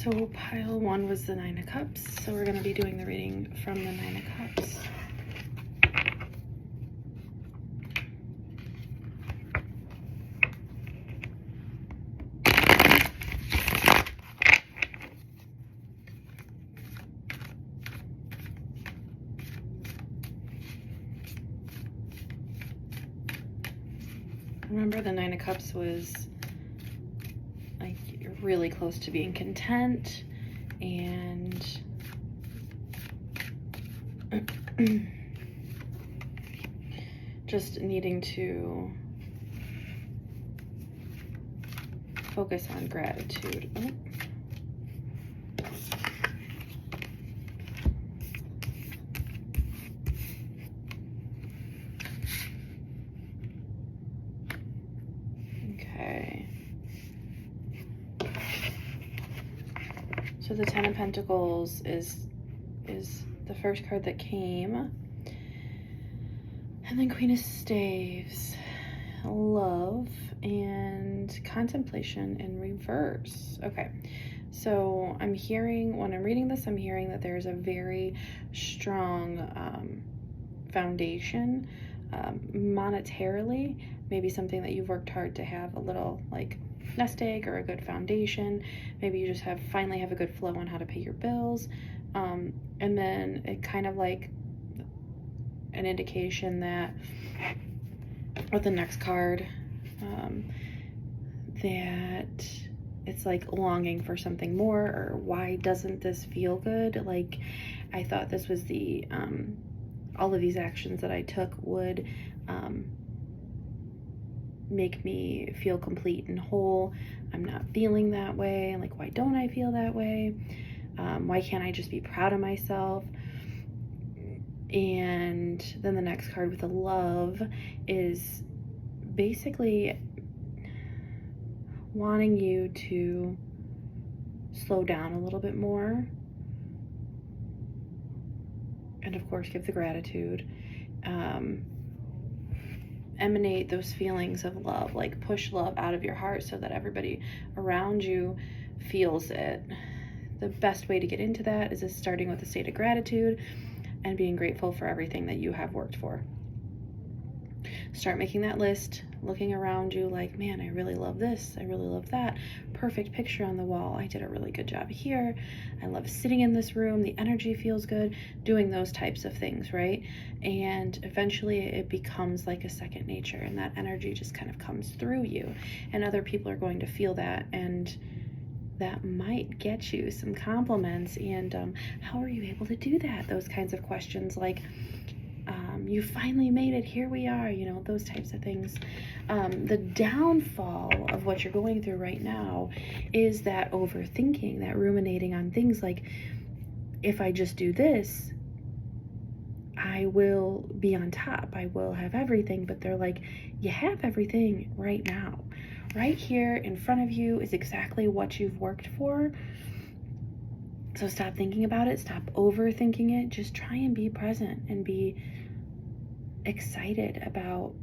So pile 1 was the Nine of Cups, so we're going to be doing the reading from the Nine of Cups. Remember, the Nine of Cups was like you're really close to being content and just needing to focus on gratitude. Oh. Okay. So the Ten of Pentacles is the first card that came. And then Queen of Staves, love, and contemplation in reverse. Okay, so I'm hearing, when I'm reading this, I'm hearing that there's a very strong foundation monetarily, maybe something that you've worked hard to have a little like nest egg or a good foundation. Maybe you just finally have a good flow on how to pay your bills. And then it kind of like an indication that with the next card, that it's like longing for something more, or why doesn't this feel good? Like, I thought this was the, all of these actions that I took would make me feel complete and whole. I'm not feeling that way. Like, why don't I feel that way? Why can't I just be proud of myself? And then the next card with the love is basically wanting you to slow down a little bit more. And of course, give the gratitude. Emanate those feelings of love, like push love out of your heart so that everybody around you feels it. The best way to get into that is starting with a state of gratitude and being grateful for everything that you have worked for. Start making that list, looking around you like, man, I really love this. I really love that. Perfect picture on the wall. I did a really good job here. I love sitting in this room. The energy feels good. Doing those types of things, right? And eventually it becomes like a second nature, and that energy just kind of comes through you, and other people are going to feel that, and that might get you some compliments. And how are you able to do that? Those kinds of questions, like, you finally made it, here we are, you know, those types of things. The downfall of what you're going through right now is that overthinking, that ruminating on things like, if I just do this, I will be on top, I will have everything. But they're like, you have everything right now. Right here in front of you is exactly what you've worked for. So stop thinking about it, stop overthinking it, just try and be present and be excited about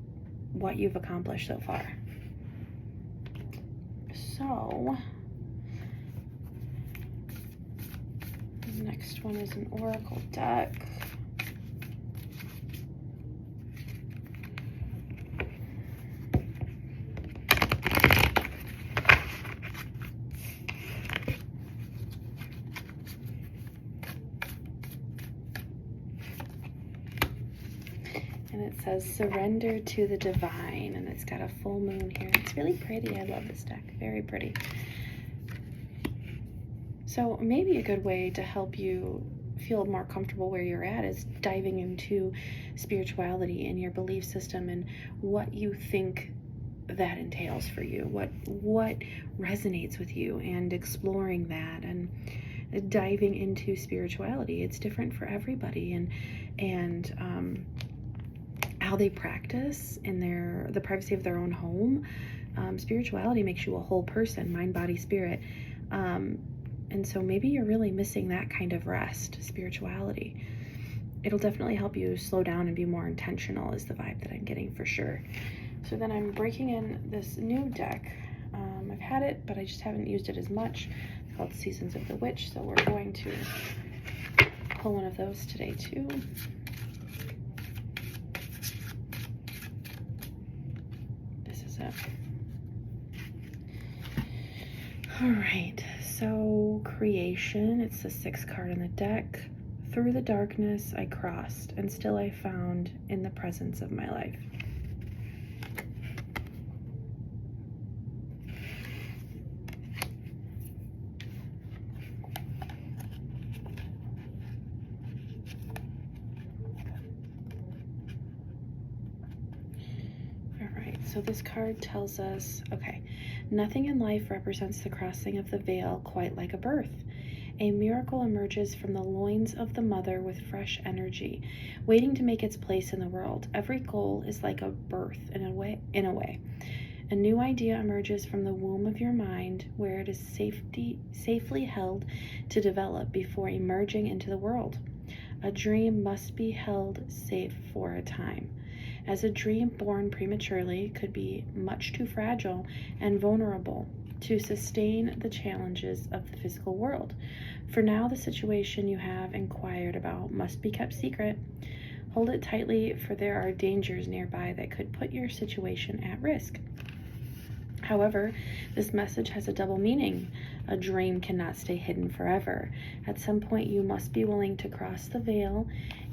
what you've accomplished so far. So, the next one is an oracle deck. And it says surrender to the divine, and it's got a full moon here. It's really pretty. I love this deck. Very pretty. So maybe a good way to help you feel more comfortable where you're at is diving into spirituality and your belief system and what you think that entails for you, what resonates with you, and exploring that and diving into spirituality. It's different for everybody, and how they practice in the privacy of their own home. Spirituality makes you a whole person, mind, body, spirit. And so maybe you're really missing that kind of rest, spirituality. It'll definitely help you slow down and be more intentional, is the vibe that I'm getting for sure. So then I'm breaking in this new deck. I've had it, but I just haven't used it as much. called Seasons of the Witch. So we're going to pull one of those today too. This is it. All right, so creation, it's the 6th card in the deck. Through the darkness I crossed, and still I found in the presence of my life. So this card tells us, okay, nothing in life represents the crossing of the veil quite like a birth. A miracle emerges from the loins of the mother with fresh energy, waiting to make its place in the world. Every goal is like a birth in a way. A new idea emerges from the womb of your mind, where it is safely held to develop before emerging into the world. A dream must be held safe for a time, as a dream born prematurely could be much too fragile and vulnerable to sustain the challenges of the physical world. For now, the situation you have inquired about must be kept secret. Hold it tightly, for there are dangers nearby that could put your situation at risk. However, this message has a double meaning. A dream cannot stay hidden forever. At some point, you must be willing to cross the veil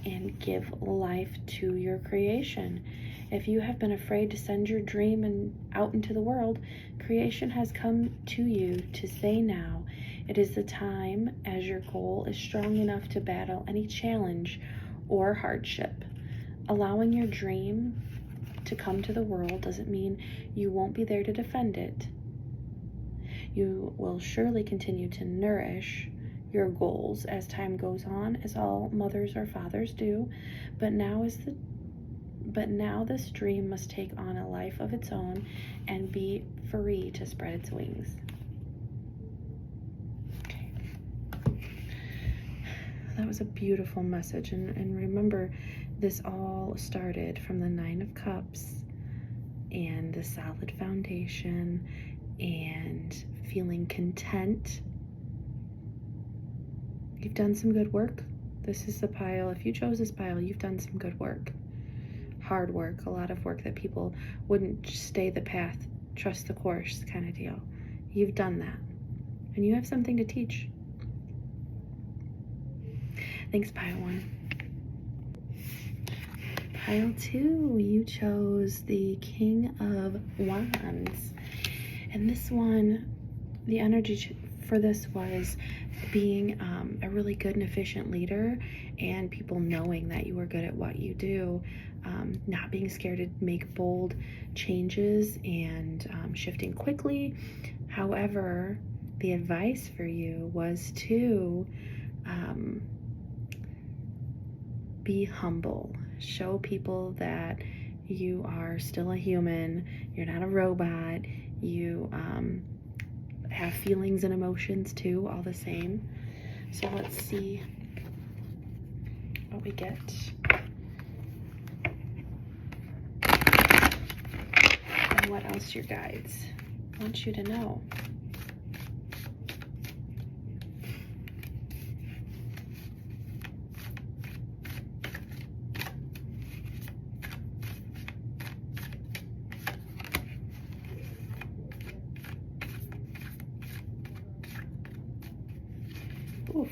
and give life to your creation. If you have been afraid to send your dream out into the world, creation has come to you to say now. It is the time, as your goal is strong enough to battle any challenge or hardship. Allowing your dream to come to the world doesn't mean you won't be there to defend it. You will surely continue to nourish your goals as time goes on, as all mothers or fathers do, but now this dream must take on a life of its own and be free to spread its wings. Okay. That was a beautiful message, and remember, this all started from the 9 of Cups and the solid foundation and feeling content. You've done some good work. This is the pile. If you chose this pile, you've done some good work. Hard work, a lot of work that people wouldn't stay the path, trust the course kind of deal. You've done that. And you have something to teach. Thanks, pile 1. Pile 2, you chose the King of Wands. And this one, the energy for this was being a really good and efficient leader, and people knowing that you were good at what you do, not being scared to make bold changes and shifting quickly. However, the advice for you was to be humble. Show people that you are still a human, you're not a robot, you have feelings and emotions too, all the same. So let's see what we get. And what else your guides want you to know. Oof.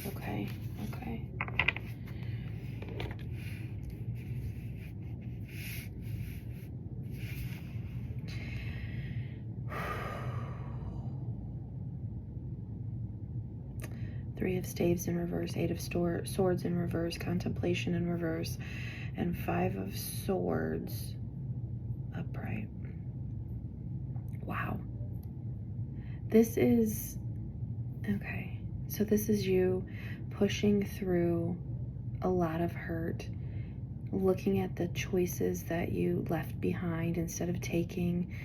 Okay. Three of Staves in reverse, 8 of Swords in reverse, Contemplation in reverse, and 5 of Swords upright. Wow. This is, okay, so this is you pushing through a lot of hurt, looking at the choices that you left behind instead of taking,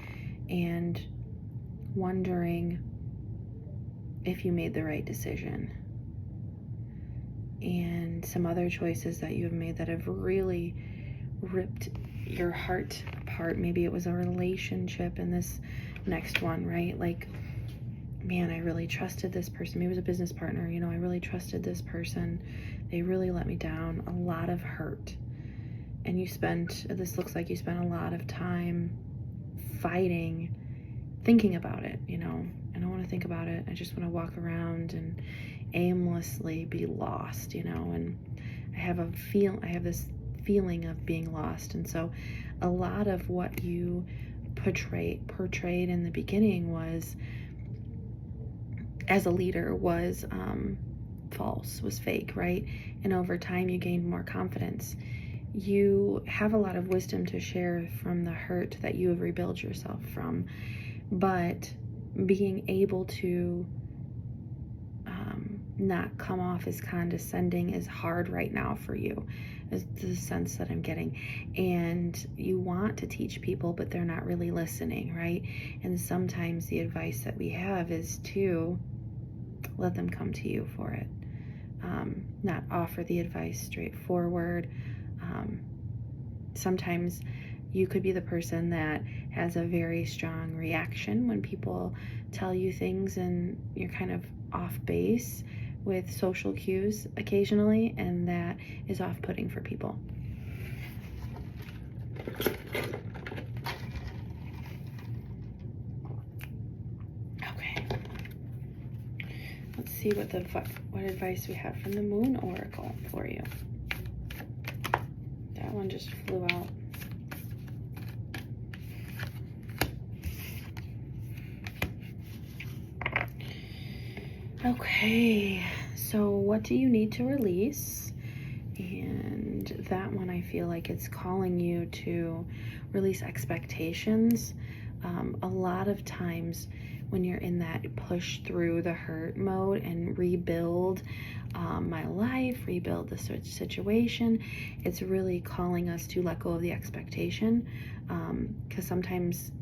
and wondering if you made the right decision. And and some other choices that you have made that have really ripped your heart apart. Maybe it was a relationship in this next one, right? Like, man, I really trusted this person. Maybe it was a business partner, I really trusted this person. They really let me down. A lot of hurt. And this looks like you spent a lot of time fighting, thinking about it, I don't want to think about it. I just want to walk around and aimlessly be lost, and I have this feeling of being lost. And so a lot of what you portrayed in the beginning was, as a leader, was false, was fake, right? And over time you gained more confidence. You have a lot of wisdom to share from the hurt that you have rebuilt yourself from, but being able to not come off as condescending is hard right now for you, is the sense that I'm getting. And you want to teach people, but they're not really listening, right? And sometimes the advice that we have is to let them come to you for it, not offer the advice straightforward. Sometimes you could be the person that has a very strong reaction when people tell you things and you're kind of off base with social cues occasionally, and that is off-putting for people. Okay. Let's see what advice we have from the Moon Oracle for you. That one just flew out. Okay, so what do you need to release? And that one, I feel like it's calling you to release expectations. A lot of times when you're in that push through the hurt mode and rebuild my life, rebuild the situation, it's really calling us to let go of the expectation, because sometimes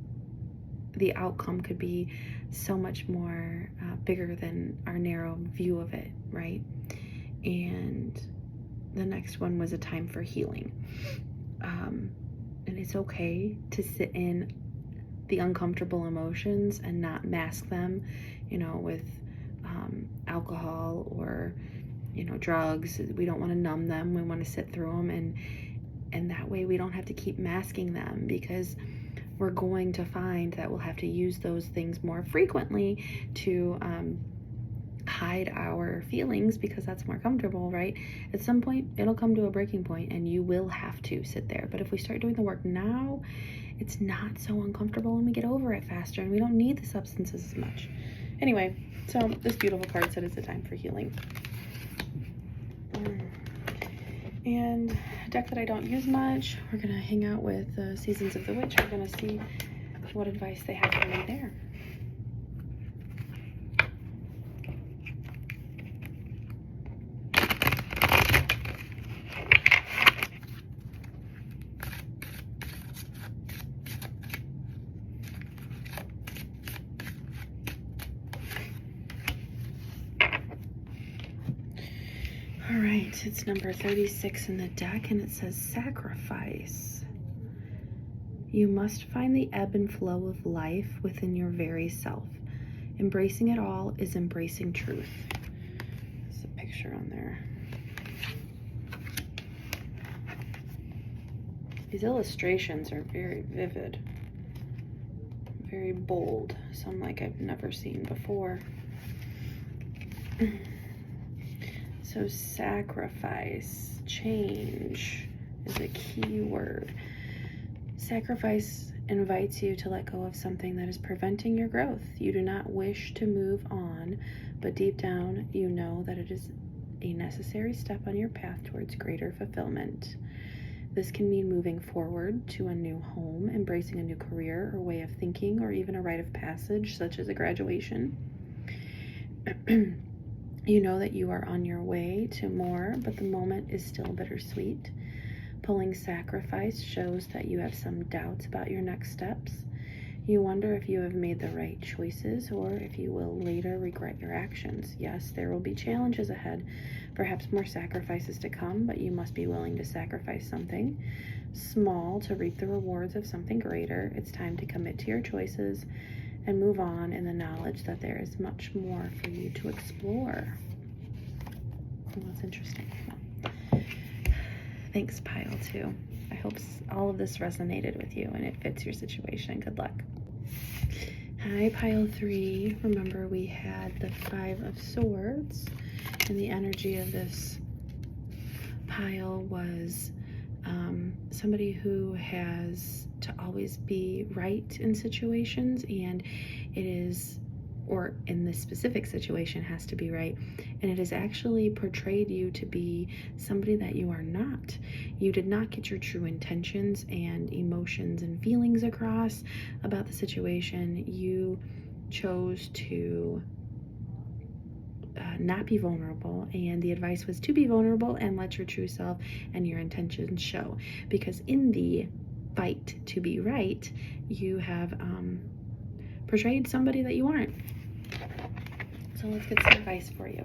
the outcome could be so much more bigger than our narrow view of it, right? And the next one was a time for healing. And it's okay to sit in the uncomfortable emotions and not mask them, with alcohol or, drugs. We don't want to numb them. We want to sit through them, and that way we don't have to keep masking them, because we're going to find that we'll have to use those things more frequently to hide our feelings, because that's more comfortable, right? At some point, it'll come to a breaking point and you will have to sit there. But if we start doing the work now, it's not so uncomfortable and we get over it faster and we don't need the substances as much. Anyway, so this beautiful card said it's a time for healing. And a deck that I don't use much, we're going to hang out with Seasons of the Witch. We're going to see what advice they have for me there. All right, it's number 36 in the deck, and it says sacrifice. You must find the ebb and flow of life within your very self. Embracing it all is embracing truth. There's a picture on there. These illustrations are very vivid, very bold, some like I've never seen before. So sacrifice, change is a key word. Sacrifice invites you to let go of something that is preventing your growth. You do not wish to move on, but deep down you know that it is a necessary step on your path towards greater fulfillment. This can mean moving forward to a new home, embracing a new career or way of thinking, or even a rite of passage such as a graduation. You know that you are on your way to more, but the moment is still bittersweet. Pulling sacrifice shows that you have some doubts about your next steps. You wonder if you have made the right choices or if you will later regret your actions. Yes, there will be challenges ahead, perhaps more sacrifices to come, but you must be willing to sacrifice something small to reap the rewards of something greater. It's time to commit to your choices and move on in the knowledge that there is much more for you to explore. Well, that's interesting. Thanks, Pile 2. I hope all of this resonated with you and it fits your situation. Good luck. Hi, Pile 3. Remember, we had the 5 of Swords, and the energy of this pile was somebody who has to always be right in situations, and it is, or in this specific situation, has to be right, and it has actually portrayed you to be somebody that you are not. You did not get your true intentions and emotions and feelings across about the situation. You chose to not be vulnerable, and the advice was to be vulnerable and let your true self and your intentions show, because in the fight to be right, you have portrayed somebody that you aren't. So let's get some advice for you.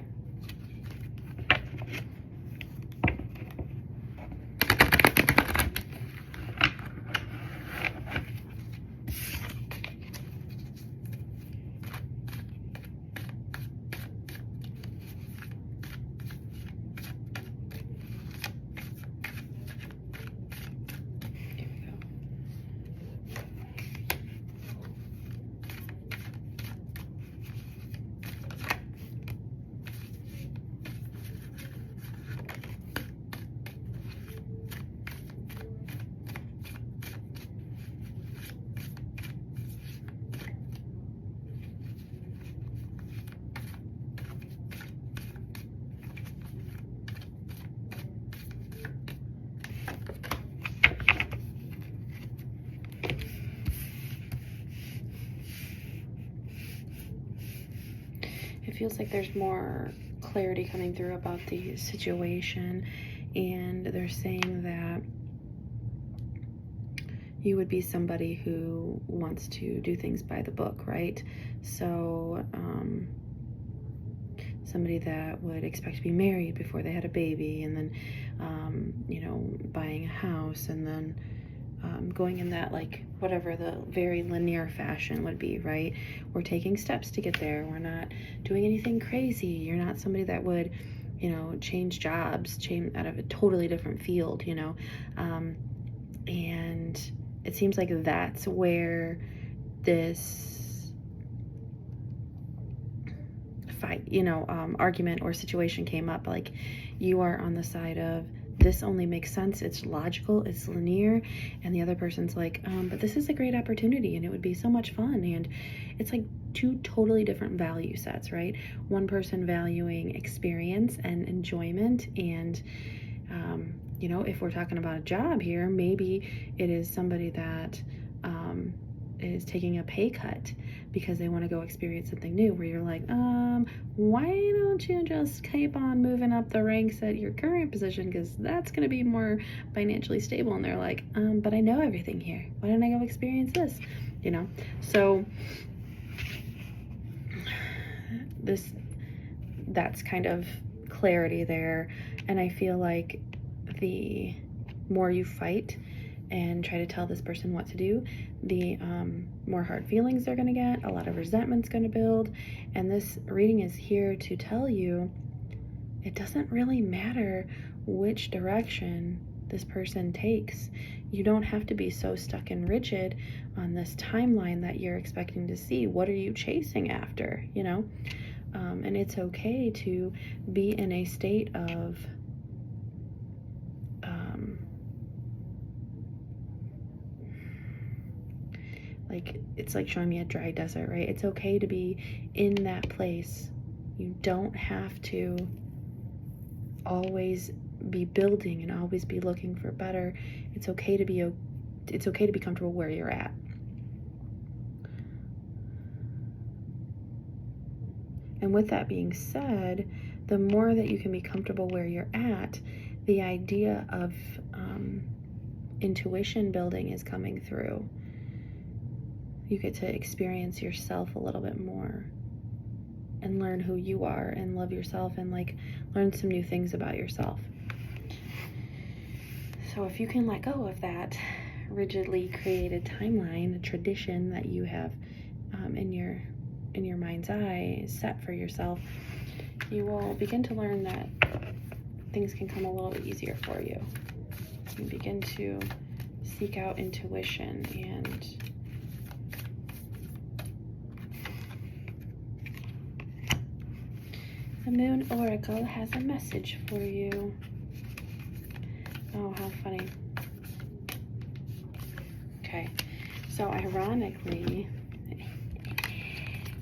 It feels like there's more clarity coming through about the situation, and they're saying that you would be somebody who wants to do things by the book, right? So somebody that would expect to be married before they had a baby, and then buying a house, and then going in that, like, whatever the very linear fashion would be, right? We're taking steps to get there. We're not doing anything crazy. You're not somebody that would, change jobs, change out of a totally different field, and it seems like that's where this fight, argument or situation came up. Like, you are on the side of, this only makes sense, it's logical, it's linear, and the other person's like, but this is a great opportunity and it would be so much fun. And it's like two totally different value sets, right? One person valuing experience and enjoyment, and if we're talking about a job here, maybe it is somebody that is taking a pay cut because they want to go experience something new, where you're like, why don't you just keep on moving up the ranks at your current position, because that's going to be more financially stable. And they're like, but I know everything here, why don't I go experience this? So that's kind of clarity there. And I feel like the more you fight and try to tell this person what to do, the more hard feelings they're going to get, a lot of resentment's going to build. And this reading is here to tell you it doesn't really matter which direction this person takes. You don't have to be so stuck and rigid on this timeline that you're expecting to see. What are you chasing after, and it's okay to be in a state of it's like showing me a dry desert, right? It's okay to be in that place. You don't have to always be building and always be looking for better. It's okay to be comfortable where you're at. And with that being said, the more that you can be comfortable where you're at, the idea of intuition building is coming through. you get to experience yourself a little bit more and learn who you are and love yourself and like learn some new things about yourself. So if you can let go of that rigidly created timeline, a tradition that you have in your mind's eye set for yourself, you will begin to learn that things can come a little bit easier for you. You begin to seek out intuition, and the Moon Oracle has a message for you. Oh, how funny. Okay, so ironically,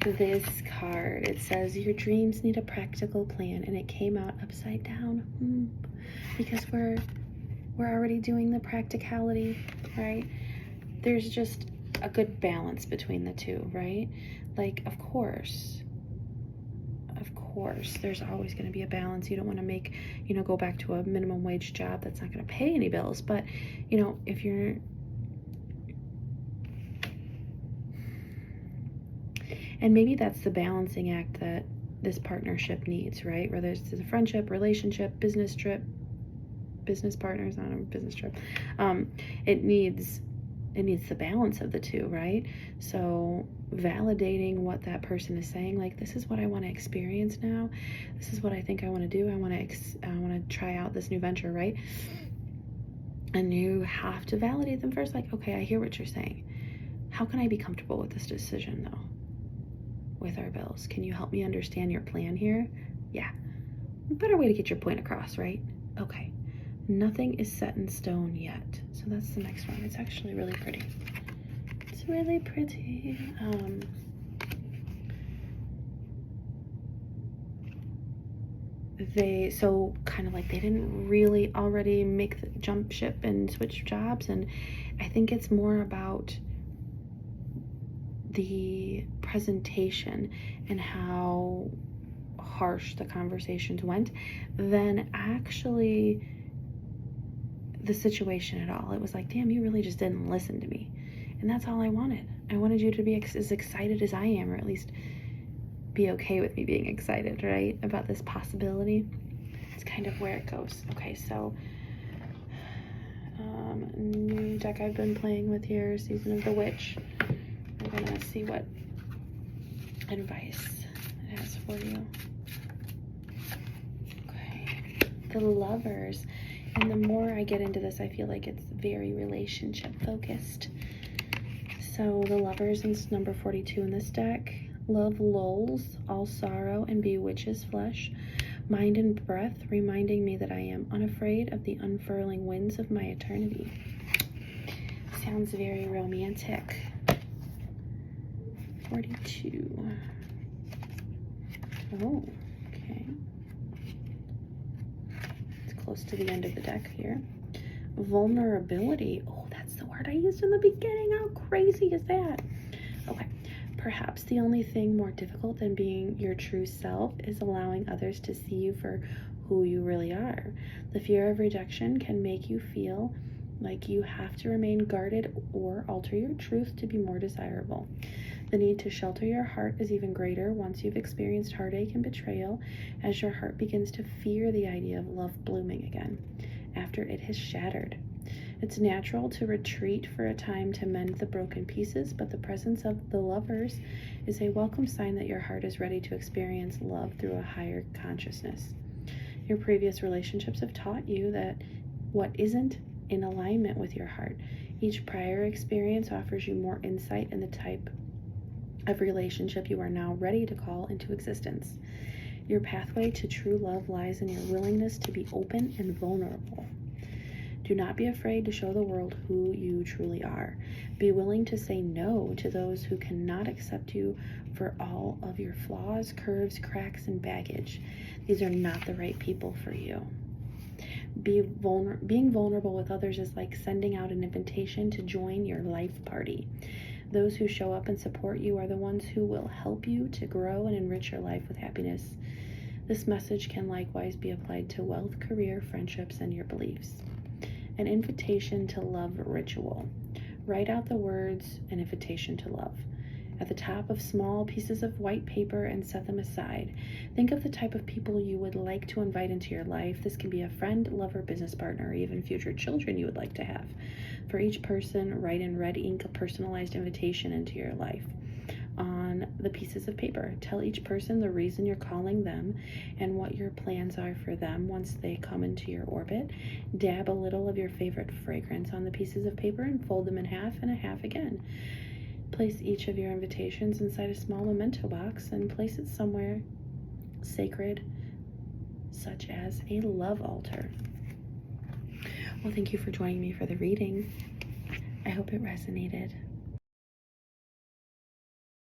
this card, it says your dreams need a practical plan, and it came out upside down because we're already doing the practicality, right? There's just a good balance between the two, right? Like, of course there's always going to be a balance. You don't want to make, go back to a minimum wage job that's not going to pay any bills, but if you're and maybe that's the balancing act that this partnership needs, right? Whether it's a friendship, relationship, business trip, business partners, not a business trip. It needs the balance of the two, right? So validating what that person is saying, like, this is what I want to experience now. This is what I think I want to do. I want to try out this new venture, right? And you have to validate them first. Like, okay, I hear what you're saying. How can I be comfortable with this decision, though? With our bills, can you help me understand your plan here? Yeah. Better way to get your point across, right? Okay. Nothing is set in stone yet. So that's the next one. It's actually really pretty. It's really pretty. They didn't really already make the jump ship and switch jobs, and I think it's more about the presentation and how harsh the conversations went than actually the situation at all. It was like, damn, you really just didn't listen to me. And that's all I wanted. I wanted you to be as excited as I am, or at least be okay with me being excited, right? About this possibility. It's kind of where it goes. Okay, so new deck I've been playing with here, Season of the Witch. We're gonna see what advice it has for you. Okay, the Lovers. And the more I get into this, I feel like it's very relationship focused. So the Lovers is number 42 in this deck. Love lulls all sorrow and bewitches flesh. Mind and breath, reminding me that I am unafraid of the unfurling winds of my eternity. Sounds very romantic. 42. Oh, okay. It's close to the end of the deck here. Vulnerability. Oh, that's the word I used in the beginning. How crazy is that? Okay. Perhaps the only thing more difficult than being your true self is allowing others to see you for who you really are. The fear of rejection can make you feel like you have to remain guarded or alter your truth to be more desirable. The need to shelter your heart is even greater once you've experienced heartache and betrayal, as your heart begins to fear the idea of love blooming again after it has shattered. It's natural to retreat for a time to mend the broken pieces, but the presence of the Lovers is a welcome sign that your heart is ready to experience love through a higher consciousness. Your previous relationships have taught you that what isn't in alignment with your heart. Each prior experience offers you more insight in the type of relationship you are now ready to call into existence. Your pathway to true love lies in your willingness to be open and vulnerable. Do not be afraid to show the world who you truly are. Be willing to say no to those who cannot accept you for all of your flaws, curves, cracks, and baggage. These are not the right people for you. Being vulnerable with others is like sending out an invitation to join your life party. Those who show up and support you are the ones who will help you to grow and enrich your life with happiness. This message can likewise be applied to wealth, career, friendships, and your beliefs. An invitation to love ritual. Write out the words, an invitation to love, at the top of small pieces of white paper and set them aside. Think of the type of people you would like to invite into your life. This can be a friend, lover, business partner, or even future children you would like to have. For each person, write in red ink a personalized invitation into your life on the pieces of paper. Tell each person the reason you're calling them and what your plans are for them once they come into your orbit. Dab a little of your favorite fragrance on the pieces of paper and fold them in half and a half again. Place each of your invitations inside a small memento box and place it somewhere sacred, such as a love altar. Well, thank you for joining me for the reading. I hope it resonated.